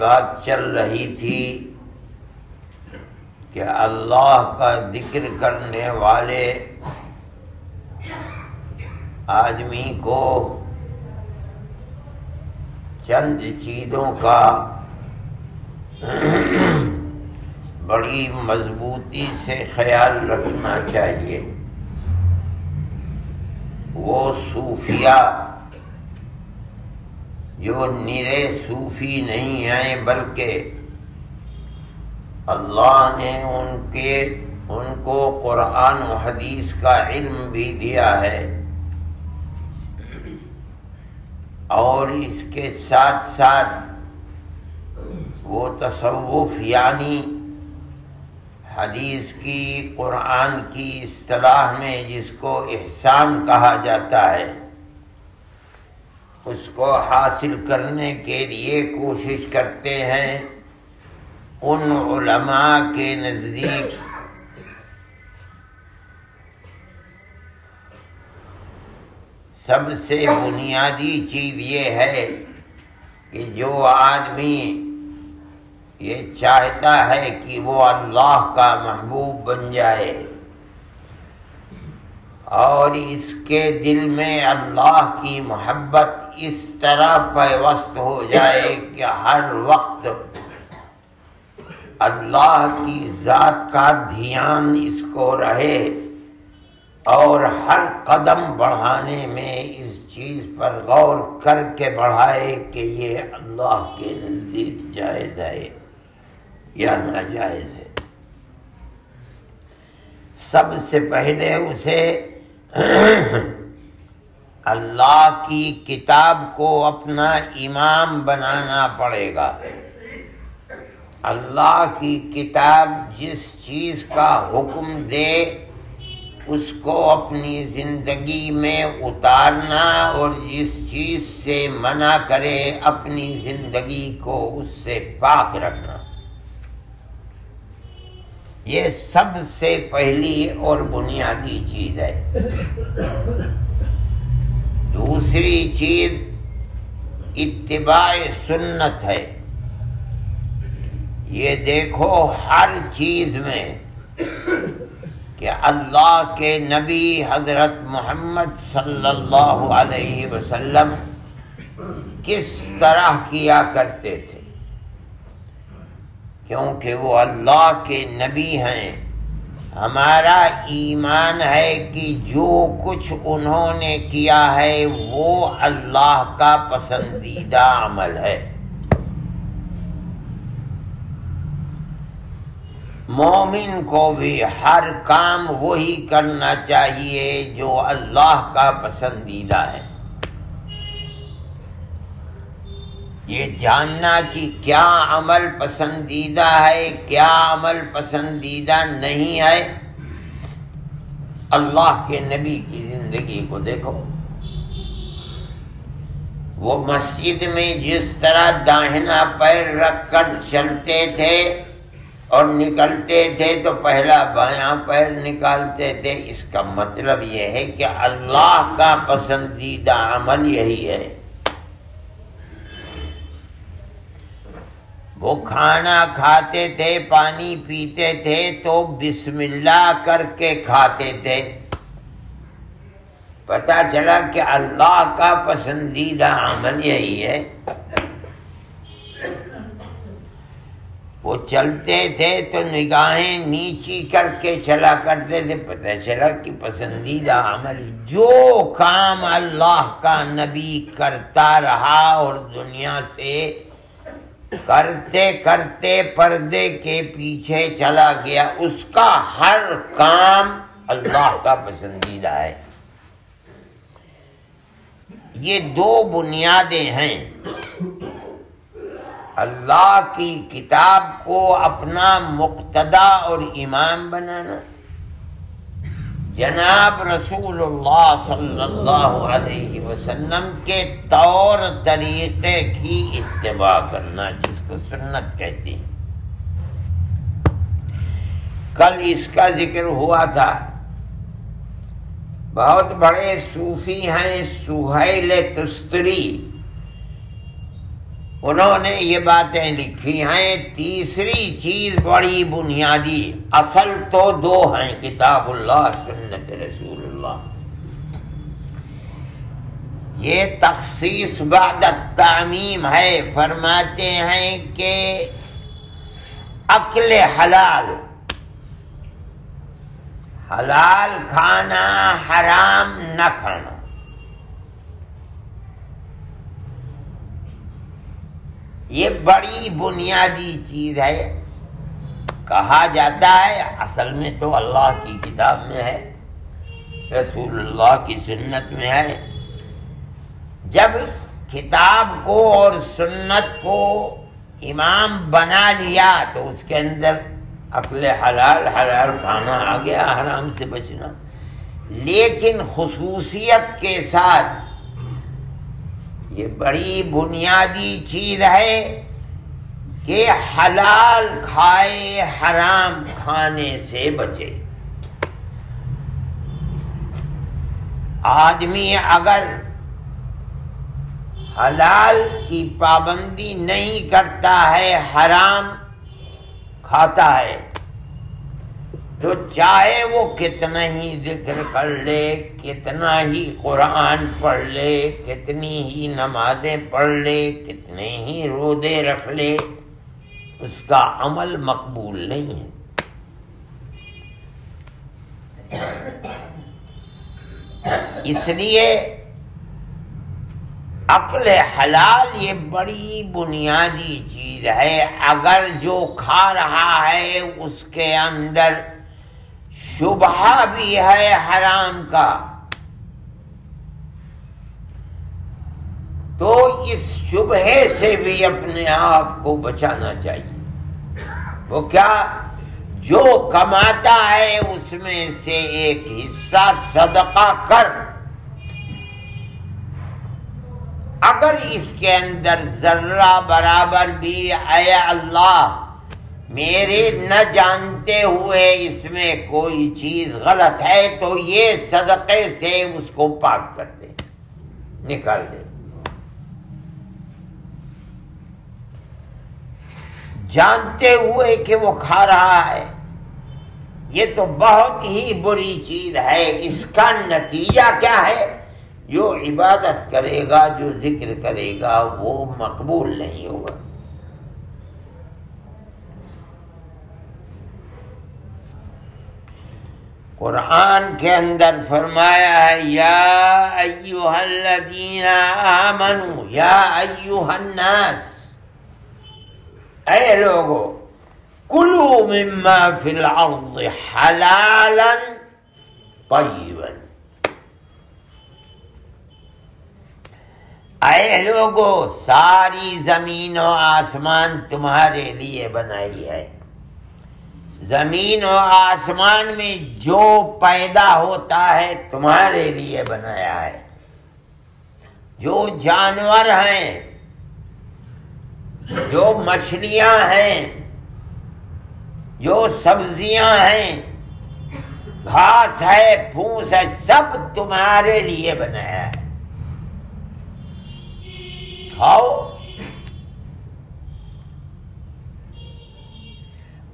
بات چل رہی تھی کہ اللہ کا ذکر کرنے والے آدمی کو چند چیزوں کا بڑی مضبوطی سے خیال رکھنا چاہیے۔ وہ صوفیہ جو نرے صوفی نہیں ہیں بلکہ اللہ نے ان کو قرآن و حدیث کا علم بھی دیا ہے، اور اس کے ساتھ ساتھ وہ تصوف یعنی حدیث کی قرآن کی اصطلاح میں جس کو احسان کہا جاتا ہے اس کو حاصل کرنے کے لیے کوشش کرتے ہیں۔ ان علماء کے نزدیک سب سے بنیادی چیز یہ ہے کہ جو آدمی یہ چاہتا ہے کہ وہ اللہ کا محبوب بن جائے اور اس کے دل میں اللہ کی محبت اس طرح پیوست ہو جائے کہ ہر وقت اللہ کی ذات کا دھیان اس کو رہے اور ہر قدم بڑھانے میں اس چیز پر غور کر کے بڑھائے کہ یہ اللہ کے نزدیک جائز ہے یا ناجائز ہے۔ سب سے پہلے اسے اللہ کی کتاب کو اپنا امام بنانا پڑے گا۔ اللہ کی کتاب جس چیز کا حکم دے اس کو اپنی زندگی میں اتارنا اور جس چیز سے منع کرے اپنی زندگی کو اس سے پاک رکھنا، یہ سب سے پہلی اور بنیادی چیز ہے۔ دوسری چیز اتباع سنت ہے۔ یہ دیکھو ہر چیز میں کہ اللہ کے نبی حضرت محمد صلی اللہ علیہ وسلم کس طرح کیا کرتے تھے، کیونکہ وہ اللہ کے نبی ہیں۔ ہمارا ایمان ہے کہ جو کچھ انہوں نے کیا ہے وہ اللہ کا پسندیدہ عمل ہے۔ مومن کو بھی ہر کام وہی کرنا چاہیے جو اللہ کا پسندیدہ ہے۔ یہ جاننا کہ کیا عمل پسندیدہ ہے کیا عمل پسندیدہ نہیں ہے، اللہ کے نبی کی زندگی کو دیکھو۔ وہ مسجد میں جس طرح داہنا پیر رکھ کر چلتے تھے اور نکلتے تھے تو پہلا بایاں پیر نکالتے تھے، اس کا مطلب یہ ہے کہ اللہ کا پسندیدہ عمل یہی ہے۔ وہ کھانا کھاتے تھے، پانی پیتے تھے تو بسم اللہ کر کے کھاتے تھے۔ پتہ چلا کہ اللہ کا پسندیدہ عمل یہی ہے۔ وہ چلتے تھے تو نگاہیں نیچی کر کے چلا کرتے تھے، پتہ چلا کہ پسندیدہ عمل جو کام اللہ کا نبی کرتا رہا اور دنیا سے کرتے کرتے پردے کے پیچھے چلا گیا، اس کا ہر کام اللہ کا پسندیدہ ہے۔ یہ دو بنیادیں ہیں، اللہ کی کتاب کو اپنا مقتدا اور امام بنانا، جناب رسول اللہ صلی اللہ علیہ وسلم کے طور طریقے کی اتباع کرنا، جس کو سنت کہتے ہیں۔ کل اس کا ذکر ہوا تھا، بہت بڑے صوفی ہیں سہیل تستری، انہوں نے یہ باتیں لکھی ہیں۔ تیسری چیز بڑی بنیادی، اصل تو دو ہیں، کتاب اللہ، سنت رسول اللہ۔ یہ تخصیص بعد التعمیم ہے۔ فرماتے ہیں کہ اکل حلال، حلال کھانا، حرام نہ کھانا، یہ بڑی بنیادی چیز ہے۔ کہا جاتا ہے، اصل میں تو اللہ کی کتاب میں ہے، رسول اللہ کی سنت میں ہے۔ جب کتاب کو اور سنت کو امام بنا لیا تو اس کے اندر اکل حلال، حلال کھانا آ گیا، حرام سے بچنا۔ لیکن خصوصیت کے ساتھ یہ بڑی بنیادی چیز ہے کہ حلال کھائے، حرام کھانے سے بچے۔ آدمی اگر حلال کی پابندی نہیں کرتا ہے، حرام کھاتا ہے، تو چاہے وہ کتنا ہی ذکر کر لے، کتنا ہی قرآن پڑھ لے، کتنی ہی نمازیں پڑھ لے، کتنے ہی روزے رکھ لے، اس کا عمل مقبول نہیں ہے۔ اس لیے عقل حلال یہ بڑی بنیادی چیز ہے۔ اگر جو کھا رہا ہے اس کے اندر شبہہ بھی ہے حرام کا، تو اس شبہے سے بھی اپنے آپ کو بچانا چاہیے۔ وہ کیا؟ جو کماتا ہے اس میں سے ایک حصہ صدقہ کر۔ اگر اس کے اندر ذرہ برابر بھی اے اللہ میرے نہ جانتے ہوئے اس میں کوئی چیز غلط ہے، تو یہ صدقے سے اس کو پاک کر دے، نکال دے۔ جانتے ہوئے کہ وہ کھا رہا ہے، یہ تو بہت ہی بری چیز ہے۔ اس کا نتیجہ کیا ہے؟ جو عبادت کرے گا، جو ذکر کرے گا، وہ مقبول نہیں ہوگا۔ قرآن کے اندر فرمایا ہے یا ایھا الذین آمنوا، یا ایھا الناس، اے لوگو، کلوا مما فی الارض حلالا طیبا، اے لوگو ساری زمین و آسمان تمہارے لیے بنائی ہے۔ زمین و آسمان میں جو پیدا ہوتا ہے تمہارے لیے بنایا ہے۔ جو جانور ہیں، جو مچھلیاں ہیں، جو سبزیاں ہیں، گھاس ہے، پھوس ہے، سب تمہارے لیے بنایا ہے۔ کھاؤ۔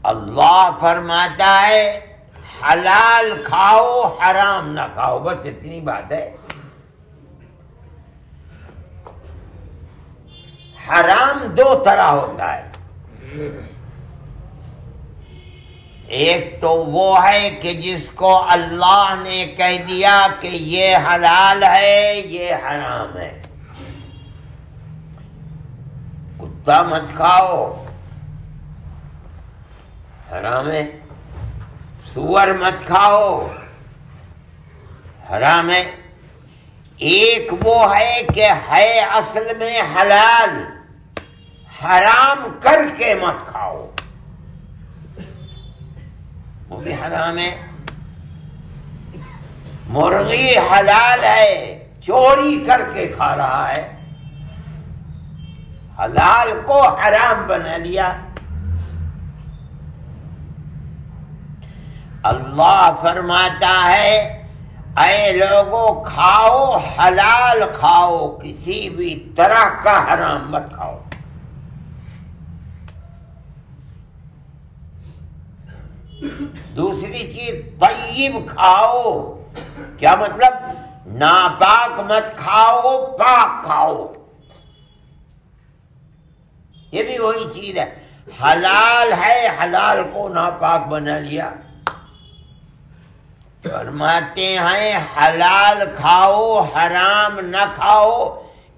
اللہ فرماتا ہے حلال کھاؤ، حرام نہ کھاؤ، بس اتنی بات ہے۔ حرام دو طرح ہوتا ہے، ایک تو وہ ہے کہ جس کو اللہ نے کہہ دیا کہ یہ حلال ہے، یہ حرام ہے۔ کتا مت کھاؤ، حرام ہے۔ سور مت کھاؤ، حرام ہے۔ ایک وہ ہے کہ ہے اصل میں حلال، حرام کر کے مت کھاؤ، وہ بھی حرام ہے۔ مرغی حلال ہے، چوری کر کے کھا رہا ہے، حلال کو حرام بنا لیا۔ اللہ فرماتا ہے اے لوگوں کھاؤ، حلال کھاؤ، کسی بھی طرح کا حرام مت کھاؤ۔ دوسری چیز طیب کھاؤ، کیا مطلب؟ ناپاک مت کھاؤ، پاک کھاؤ۔ یہ بھی وہی چیز ہے، حلال ہے، حلال کو ناپاک بنا لیا۔ فرماتے ہیں حلال کھاؤ، حرام نہ کھاؤ،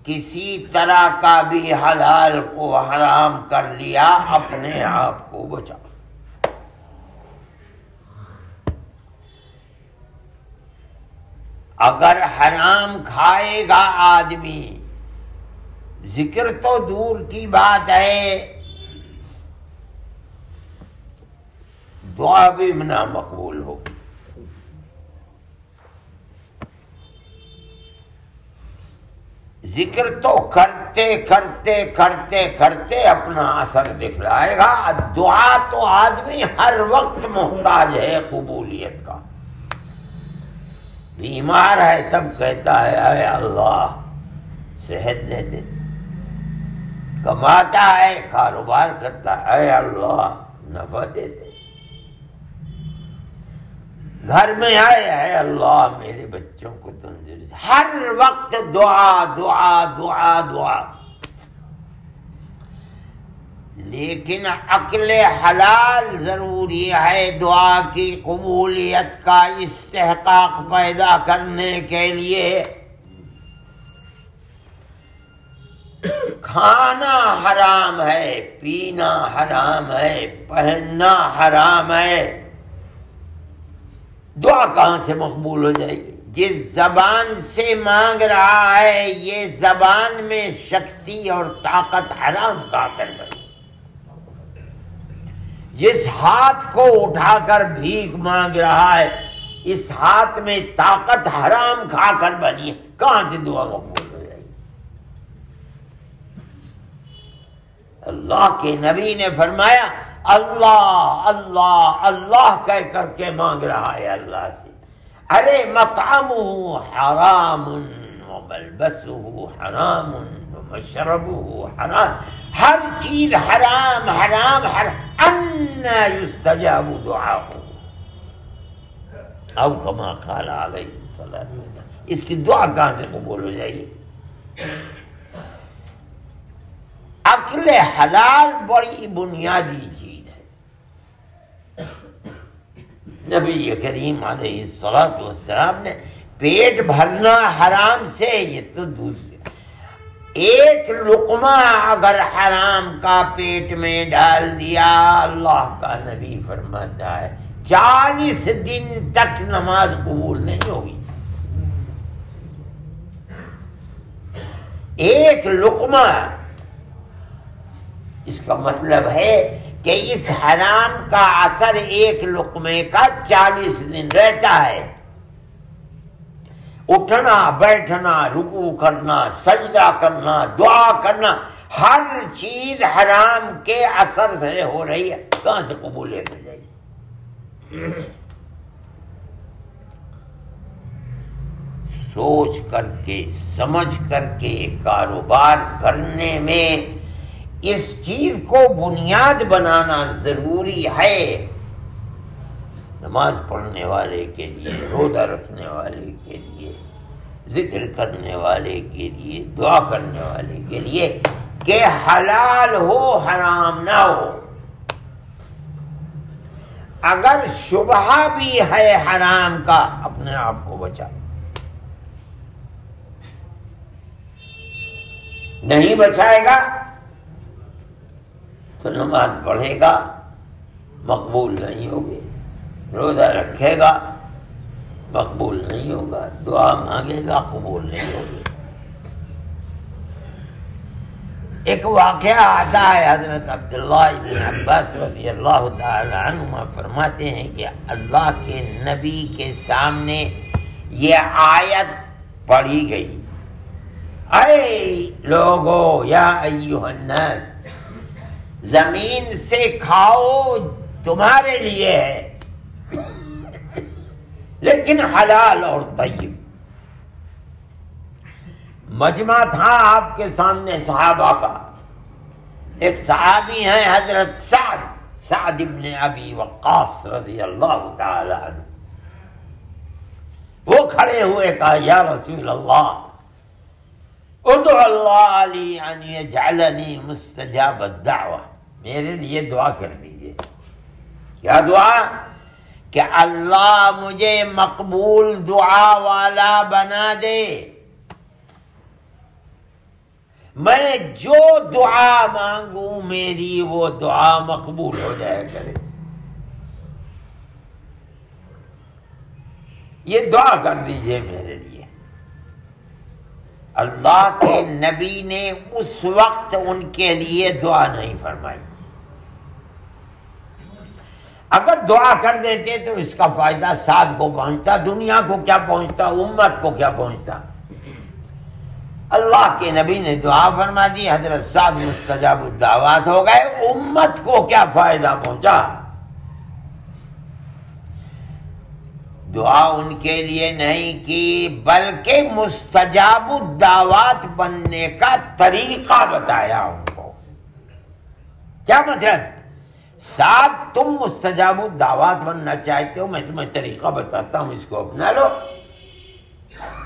کسی طرح کا بھی حلال کو حرام کر لیا، اپنے آپ کو بچاؤ۔ اگر حرام کھائے گا آدمی، ذکر تو دور کی بات ہے، دعا بھی نہ مقبول ہو۔ ذکر تو کرتے کرتے کرتے کرتے اپنا اثر دکھلائے گا، دعا تو آدمی ہر وقت محتاج ہے قبولیت کا۔ بیمار ہے تب کہتا ہے اے اللہ صحت دے دے، کماتا ہے کاروبار کرتا ہے اے اللہ نفع دے دے، گھر میں آئے اے اللہ میرے بچوں کو تندرست، ہر وقت دعا دعا دعا دعا۔ لیکن عقل حلال ضروری ہے دعا کی قبولیت کا استحقاق پیدا کرنے کے لیے۔ کھانا حرام ہے، پینا حرام ہے، پہننا حرام ہے، دعا کہاں سے مقبول ہو جائے گی؟ جس زبان سے مانگ رہا ہے یہ زبان میں شکتی اور طاقت حرام کھا کر بنی، جس ہاتھ کو اٹھا کر بھیک مانگ رہا ہے اس ہاتھ میں طاقت حرام کھا کر بنی ہے، کہاں سے دعا مقبول ہو جائے گی؟ اللہ کے نبی نے فرمایا اللہ اللہ اللہ کہہ کر کے مانگ رہا ہے اللہ سے، ارے مطعمہ حرام وملبسہ حرام ومشربہ حرام، ہر چیز حرام حرام حرام، انا یستجاب دعاہ، او کما قال علیہ الصلوۃ والسلام، اس کی دعا کہاں سے قبول ہو جائے گی؟ عقل حلال بڑی بنیادی چیز ہے۔ نبی کریم علیہ الصلوۃ والسلام نے پیٹ بھرنا حرام سے، یہ تو دوسری، ایک لقمہ اگر حرام کا پیٹ میں ڈال دیا اللہ کا نبی فرماتا ہے 40 دن تک نماز قبول نہیں ہوگی۔ ایک لقمہ، اس کا مطلب ہے کہ اس حرام کا اثر ایک لقمے کا 40 دن رہتا ہے، اٹھنا بیٹھنا رکوع کرنا سجدہ کرنا دعا کرنا ہر چیز حرام کے اثر سے ہو رہی ہے، کہاں سے قبولیت ہو جائے گی؟ سوچ کر کے سمجھ کر کے کاروبار کرنے میں اس چیز کو بنیاد بنانا ضروری ہے۔ نماز پڑھنے والے کے لیے، روزہ رکھنے والے کے لیے، ذکر کرنے والے کے لیے، دعا کرنے والے کے لیے کہ حلال ہو حرام نہ ہو۔ اگر شبہ بھی ہے حرام کا اپنے آپ کو بچا، نہیں بچائے گا تو نماز پڑھے گا مقبول نہیں ہوگی، روزہ رکھے گا مقبول نہیں ہوگا، دعا مانگے گا قبول نہیں ہوگی۔ ایک واقعہ آتا ہے، حضرت عبداللہ بن عباس رضی اللہ تعالی عنہما فرماتے ہیں کہ اللہ کے نبی کے سامنے یہ آیت پڑھی گئی، اے لوگو یا ایھا الناس، زمین سے کھاؤ تمہارے لیے ہے لیکن حلال اور طیب۔ مجمع تھا آپ کے سامنے صحابہ کا، ایک صحابی ہیں حضرت سعد بن ابی وقاص رضی اللہ تعالی عنہ، وہ کھڑے ہوئے، کہا یا رسول اللہ ادعو اللہ لی ان یجعلنی مستجاب الدعوہ، میرے لیے دعا کر دیجئے۔ کیا دعا؟ کہ اللہ مجھے مقبول دعا والا بنا دے، میں جو دعا مانگوں میری وہ دعا مقبول ہو جائے کرے۔ یہ دعا کر دیجئے میرے لیے۔ اللہ کے نبی نے اس وقت ان کے لیے دعا نہیں فرمائی، اگر دعا کر دیتے تو اس کا فائدہ سعد کو پہنچتا، دنیا کو کیا پہنچتا، امت کو کیا پہنچتا۔ اللہ کے نبی نے دعا فرما دی، حضرت سعد مستجاب الدعوات ہو گئے، امت کو کیا فائدہ پہنچا۔ دعا ان کے لیے نہیں کی بلکہ مستجاب الدعوات بننے کا طریقہ بتایا ان کو۔ کیا مطلب؟ ساتھ تم مستجاب الدعوات بننا چاہتے ہو، میں تمہیں طریقہ بتاتا ہوں، اس کو اپنا لو۔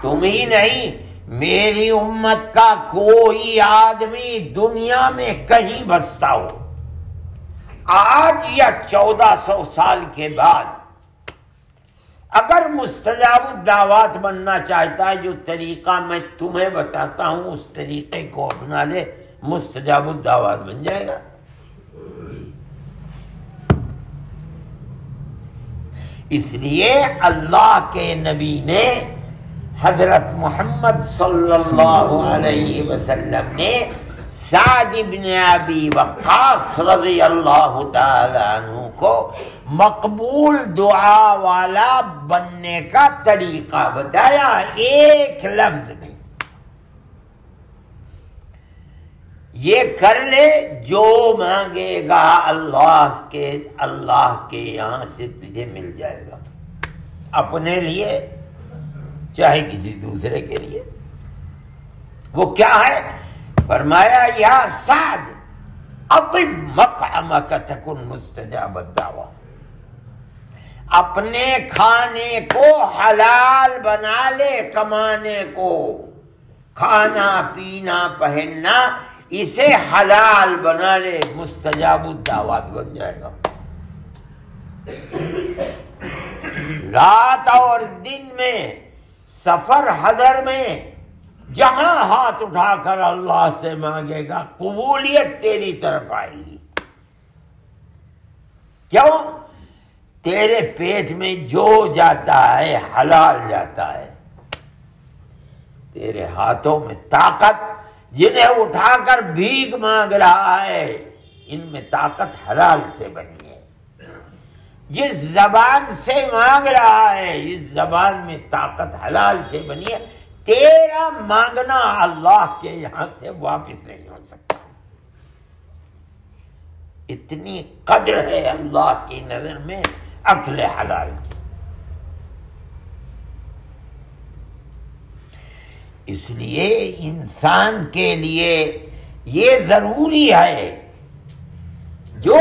تم ہی نہیں، میری امت کا کوئی آدمی دنیا میں کہیں بستا ہو، آج یا 1400 سال کے بعد اگر مستجاب الدعوات بننا چاہتا ہے، جو طریقہ میں تمہیں بتاتا ہوں اس طریقے کو اپنا لے، مستجاب الدعوات بن جائے گا۔ اس لیے اللہ کے نبی نے، حضرت محمد صلی اللہ علیہ وسلم نے سعد بن ابی وقاص رضی اللہ تعالی عنہ کو مقبول دعا والا بننے کا طریقہ بتایا، ایک لفظ میں۔ یہ کر لے، جو مانگے گا اللہ کے یہاں سے تجھے مل جائے گا، اپنے لیے چاہے کسی دوسرے کے لیے۔ وہ کیا ہے؟ فرمایا یا سعد اطب مطعمک تکن مستجاب الدعوہ، اپنے کھانے کو حلال بنا لے، کمانے کو، کھانا پینا پہننا اسے حلال بنا لے، مستجاب الدعوات بن جائے گا۔ رات اور دن میں، سفر حضر میں، جہاں ہاتھ اٹھا کر اللہ سے مانگے گا قبولیت تیری طرف آئے گی۔ کیوں؟ تیرے پیٹ میں جو جاتا ہے حلال جاتا ہے، تیرے ہاتھوں میں طاقت، جنہیں اٹھا کر بھیک مانگ رہا ہے، ان میں طاقت حلال سے بنی ہے۔ جس زبان سے مانگ رہا ہے، اس زبان میں طاقت حلال سے بنی ہے۔ تیرا مانگنا اللہ کے یہاں سے واپس نہیں ہو سکتا۔ اتنی قدر ہے اللہ کی نظر میں اکل حلال کی۔ اس لیے انسان کے لیے یہ ضروری ہے، جو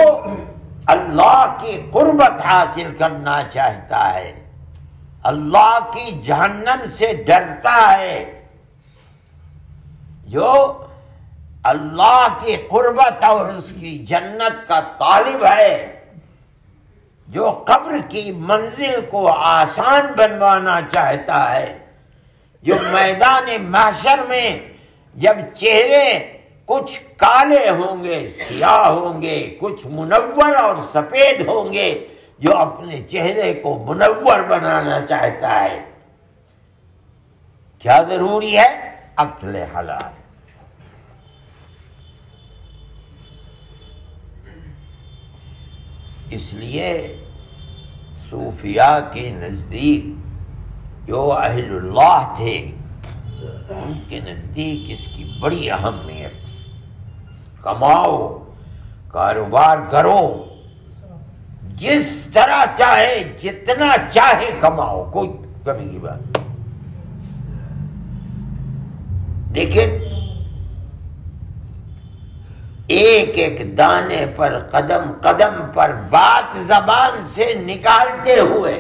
اللہ کی قربت حاصل کرنا چاہتا ہے، اللہ کی جہنم سے ڈرتا ہے، جو اللہ کی قربت اور اس کی جنت کا طالب ہے، جو قبر کی منزل کو آسان بنوانا چاہتا ہے، جو میدان محشر میں جب چہرے کچھ کالے ہوں گے، سیاہ ہوں گے، کچھ منور اور سفید ہوں گے، جو اپنے چہرے کو منور بنانا چاہتا ہے، کیا ضروری ہے؟ اکل حلال۔ اس لیے صوفیاء کے نزدیک جو اہل اللہ تھے، ان کے نزدیک اس کی بڑی اہمیت تھی۔ کماؤ، کاروبار کرو، جس طرح چاہے، جتنا چاہے کماؤ، کوئی کمی کی بات نہیں۔ لیکن ایک ایک دانے پر قدم قدم پر بات زبان سے نکالتے ہوئے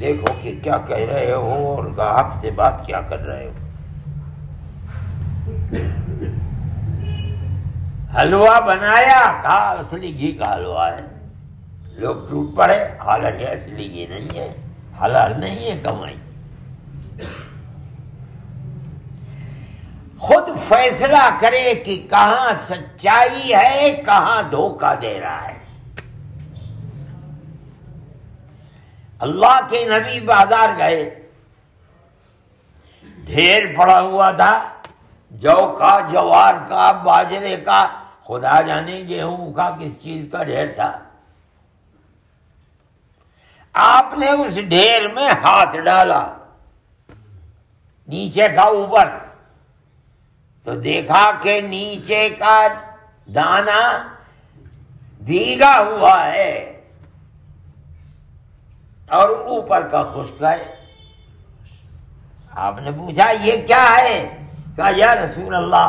دیکھو کہ کیا کہہ رہے ہو اور حق سے بات کیا کر رہے ہو۔ حلوہ بنایا، کہا اصلی گھی کا حلوہ ہے، لوگ ٹوٹ پڑے، حالانکہ اصلی گھی نہیں ہے، حلال نہیں ہے کمائی۔ خود فیصلہ کرے کہ کہاں سچائی ہے، کہاں دھوکہ دے رہا ہے۔ اللہ کے نبی بازار گئے، ڈھیر پڑا ہوا تھا، جو کا، جوار کا، باجرے کا، خدا جانے گیہوں کا، کس چیز کا ڈھیر تھا۔ آپ نے اس ڈھیر میں ہاتھ ڈالا، نیچے کا اوپر، تو دیکھا کہ نیچے کا دانا بھیگا ہوا ہے اور اوپر کا خشک ہے۔ آپ نے پوچھا یہ کیا ہے؟ کہا یا رسول اللہ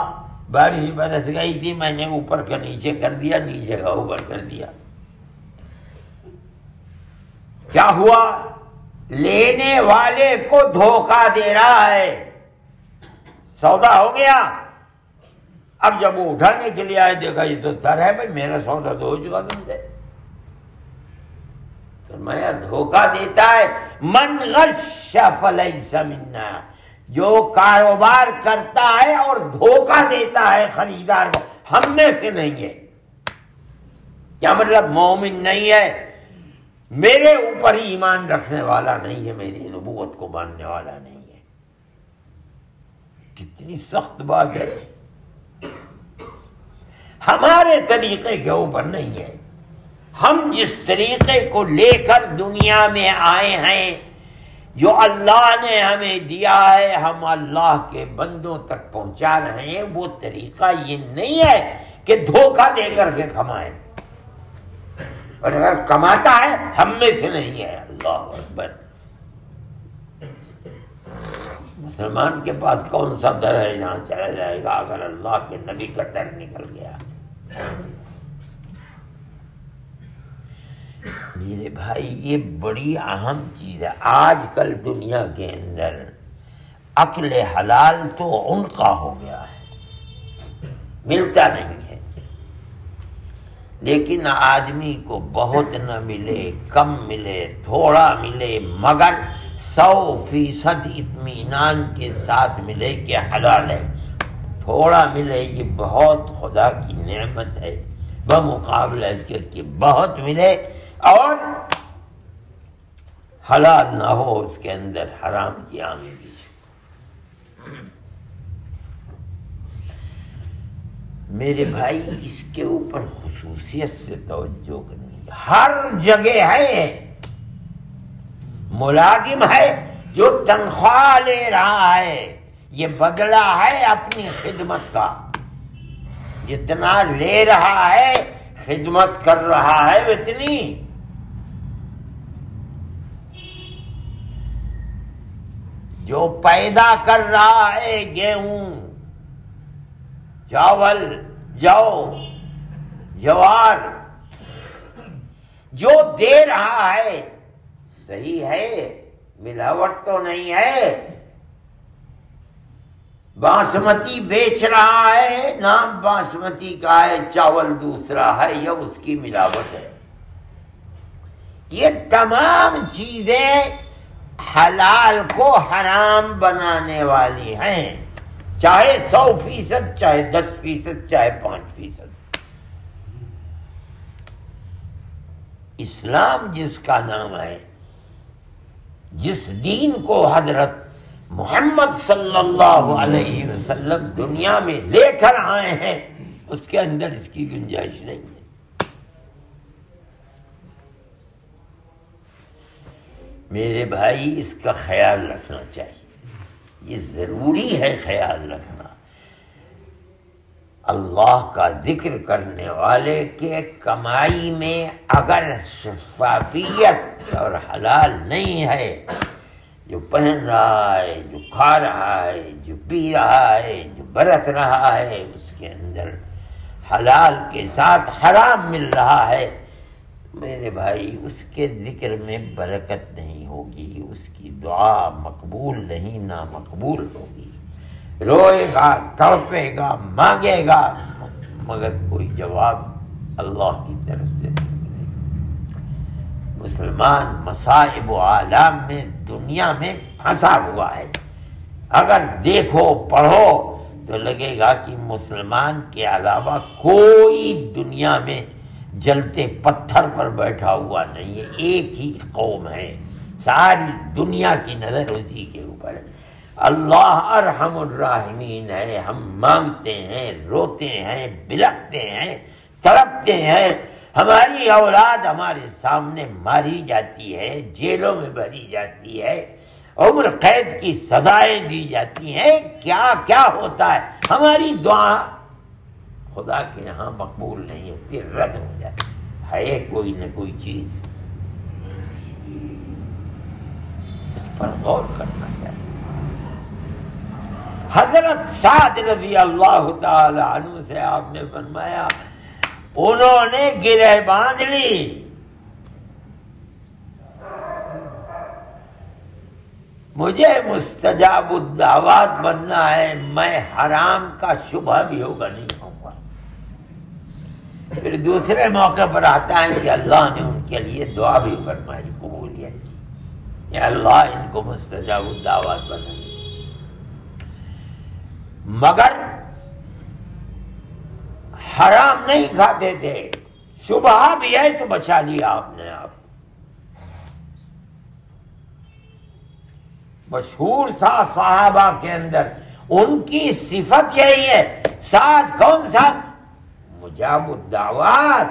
بارش برس گئی تھی، میں نے اوپر کا نیچے کر دیا، نیچے کا اوپر کر دیا۔ کیا ہوا؟ لینے والے کو دھوکہ دے رہا ہے۔ سودا ہو گیا، اب جب وہ اٹھانے کے لیے آئے دیکھا یہ تو تر ہے، بھائی میرا سودا تو ہو چکا تم سے۔ فرمایا دھوکہ دیتا ہے من غش فلیس منا، جو کاروبار کرتا ہے اور دھوکہ دیتا ہے خریدار کو، ہم میں سے نہیں ہے۔ کیا مطلب؟ مومن نہیں ہے، میرے اوپر ایمان رکھنے والا نہیں ہے، میری نبوت کو ماننے والا نہیں ہے۔ کتنی سخت بات ہے، ہمارے طریقے کے اوپر نہیں ہے۔ ہم جس طریقے کو لے کر دنیا میں آئے ہیں، جو اللہ نے ہمیں دیا ہے، ہم اللہ کے بندوں تک پہنچا رہے ہیں، وہ طریقہ یہ نہیں ہے کہ دھوکہ دے کر کے کمائیں، اور اگر کماتا ہے ہم میں سے نہیں ہے۔ اللہ اکبر۔ مسلمان کے پاس کون سا در ہے جہاں چلا جائے گا اگر اللہ کے نبی کا در نکل گیا؟ میرے بھائی یہ بڑی اہم چیز ہے۔ آج کل دنیا کے اندر اکل حلال تو عنقا ہو گیا ہے، ملتا نہیں ہے، لیکن آدمی کو بہت نہ ملے، کم ملے، تھوڑا ملے، مگر 100% اطمینان کے ساتھ ملے کہ حلال ہے۔ تھوڑا ملے یہ بہت خدا کی نعمت ہے، بمقابلہ اس کے کہ بہت ملے اور حلال نہ ہو، اس کے اندر حرام کی آمیزش۔ میرے بھائی اس کے اوپر خصوصیت سے توجہ کرنی ہے۔ ہر جگہ ہے، ملازم ہے جو تنخواہ لے رہا ہے، یہ بدلہ ہے اپنی خدمت کا، جتنا لے رہا ہے خدمت کر رہا ہے اتنی۔ جو پیدا کر رہا ہے گیہوں، چاول، جو، جوار، جو دے رہا ہے صحیح ہے، ملاوٹ تو نہیں ہے۔ باسمتی بیچ رہا ہے، نام باسمتی کا ہے، چاول دوسرا ہے، یا اس کی ملاوٹ ہے۔ یہ تمام چیزیں حلال کو حرام بنانے والی ہیں، چاہے 100%، چاہے 10%، چاہے 5%۔ اسلام جس کا نام ہے، جس دین کو حضرت محمد صلی اللہ علیہ وسلم دنیا میں لے کر آئے ہیں، اس کے اندر اس کی گنجائش نہیں ہے۔ میرے بھائی اس کا خیال رکھنا چاہیے، یہ ضروری ہے خیال رکھنا۔ اللہ کا ذکر کرنے والے کے کمائی میں اگر شفافیت اور حلال نہیں ہے جو پہن رہا ہے، جو کھا رہا ہے، جو پی رہا ہے، جو برت رہا ہے، اس کے اندر حلال کے ساتھ حرام مل رہا ہے، میرے بھائی اس کے ذکر میں برکت نہیں ہوگی، اس کی دعا مقبول نہیں، نامقبول ہوگی، روئے گا، تڑپے گا، مانگے گا، مگر کوئی جواب اللہ کی طرف سے نہیں ملے گا۔ مسلمان مصائب و آلام میں دنیا میں پھنسا ہوا ہے، اگر دیکھو پڑھو تو لگے گا کہ مسلمان کے علاوہ کوئی دنیا میں جلتے پتھر پر بیٹھا ہوا نہیں ہے، ایک ہی قوم ہے، ساری دنیا کی نظر اسی کے اوپر ہے۔ اللہ ارحم الراحمین ہے، ہم مانگتے ہیں، روتے ہیں، بلکتے ہیں، تڑپتے ہیں، ہماری اولاد ہمارے سامنے ماری جاتی ہے، جیلوں میں بھری جاتی ہے، عمر قید کی سزائیں دی جاتی ہیں، کیا کیا ہوتا ہے، ہماری دعا خدا کے یہاں مقبول نہیں ہوتی، رد ہو جاتی ہے، کوئی نہ کوئی چیز، اس پر غور کرنا چاہیے۔ حضرت سعد رضی اللہ تعالی عنہ سے آپ نے فرمایا انہوں نے گرہ باندھ لی، مجھے مستجاب الدعوات بننا ہے، میں حرام کا شبہ بھی ہوگا نہیں ہوں گا۔ پھر دوسرے موقع پر آتا ہے کہ اللہ نے ان کے لیے دعا بھی فرمائی، قبولیت کی، یا اللہ ان کو مستجاب الدعوات بنا، مگر حرام نہیں کھاتے تھے، شبہ بھی ہے تو بچا لیا آپ نے۔ آپ مشہور تھا صحابہ کے اندر، ان کی صفت یہی ہے، ساتھ کون سا؟ مجاب الدعوات،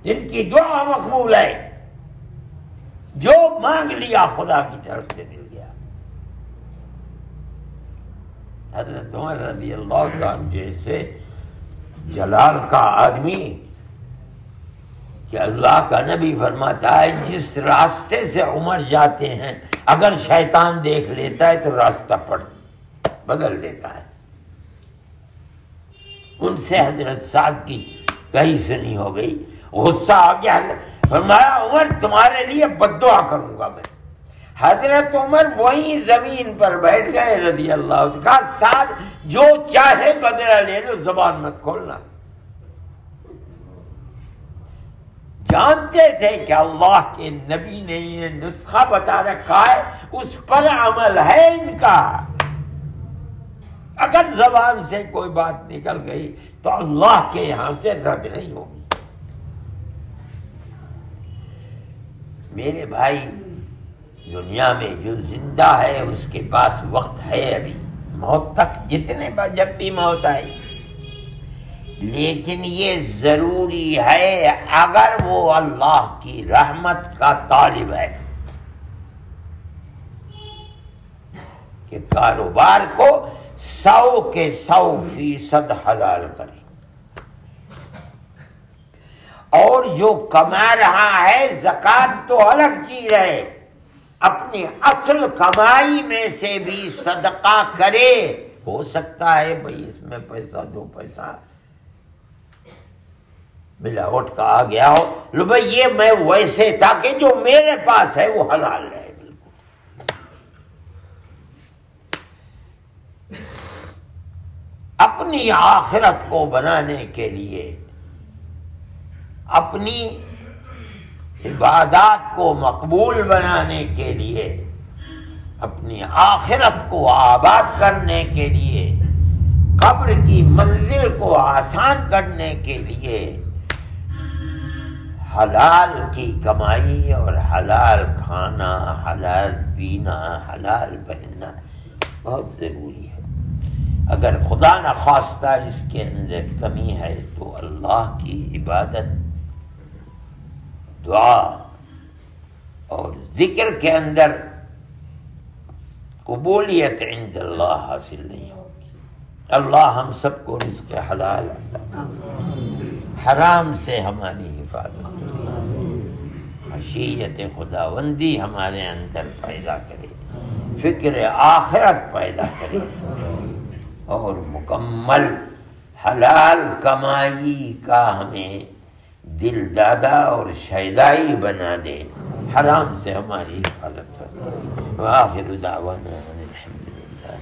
جن کی دعا مقبول ہے، جو مانگ لیا خدا کی طرف سے مل گیا۔ حضرت عمر رضی اللہ عنہ جیسے جلال کا آدمی کہ اللہ کا نبی فرماتا ہے جس راستے سے عمر جاتے ہیں اگر شیطان دیکھ لیتا ہے تو راستہ بدل دیتا ہے۔ ان سے حضرت سعد کی کہیں سنی ہو گئی، غصہ آ گیا، فرمایا عمر تمہارے لیے بد دعا کروں گا میں۔ حضرت عمر وہی زمین پر بیٹھ گئے رضی اللہ عنہ، کہا سعد جو چاہے بدلہ لے لو، زبان مت کھولنا۔ جانتے تھے کہ اللہ کے نبی نے انہیں نسخہ بتا رکھا ہے، اس پر عمل ہے ان کا، اگر زبان سے کوئی بات نکل گئی تو اللہ کے یہاں سے رد نہیں ہوگی۔ میرے بھائی دنیا میں جو زندہ ہے اس کے پاس وقت ہے، ابھی موت تک جتنے بار جب بھی موت آئی، لیکن یہ ضروری ہے اگر وہ اللہ کی رحمت کا طالب ہے کہ کاروبار کو 100 کے 100% حلال کرے، اور جو کما رہا ہے زکوٰۃ تو الگ چیز ہے، اپنی اصل کمائی میں سے بھی صدقہ کرے۔ ہو سکتا ہے بھئی اس میں پیسہ 2 پیسہ ملاوٹ کا آ گیا ہو، لو بھئی یہ میں ویسے تھا کہ جو میرے پاس ہے وہ حلال ہے بالکل۔ اپنی آخرت کو بنانے کے لیے، اپنی عبادات کو مقبول بنانے کے لیے، اپنی آخرت کو آباد کرنے کے لیے، قبر کی منزل کو آسان کرنے کے لیے حلال کی کمائی اور حلال کھانا، حلال پینا، حلال پہننا بہت ضروری ہے۔ اگر خدا نخواستہ اس کے اندر کمی ہے تو اللہ کی عبادت، دعا اور ذکر کے اندر قبولیت عند اللہ حاصل نہیں ہوگی۔ اللہ ہم سب کو رزق حلال عطا فرمائے، حرام سے ہماری حفاظت۔ مشیت خداوندی ہمارے اندر پیدا کرے، فکر آخرت پیدا کرے، اور مکمل حلال کمائی کا ہمیں دل دادا اور شیدائی بنا دے، حرام سے ہماری حفاظت کرے۔ وآخر دعوانا الحمدللہ۔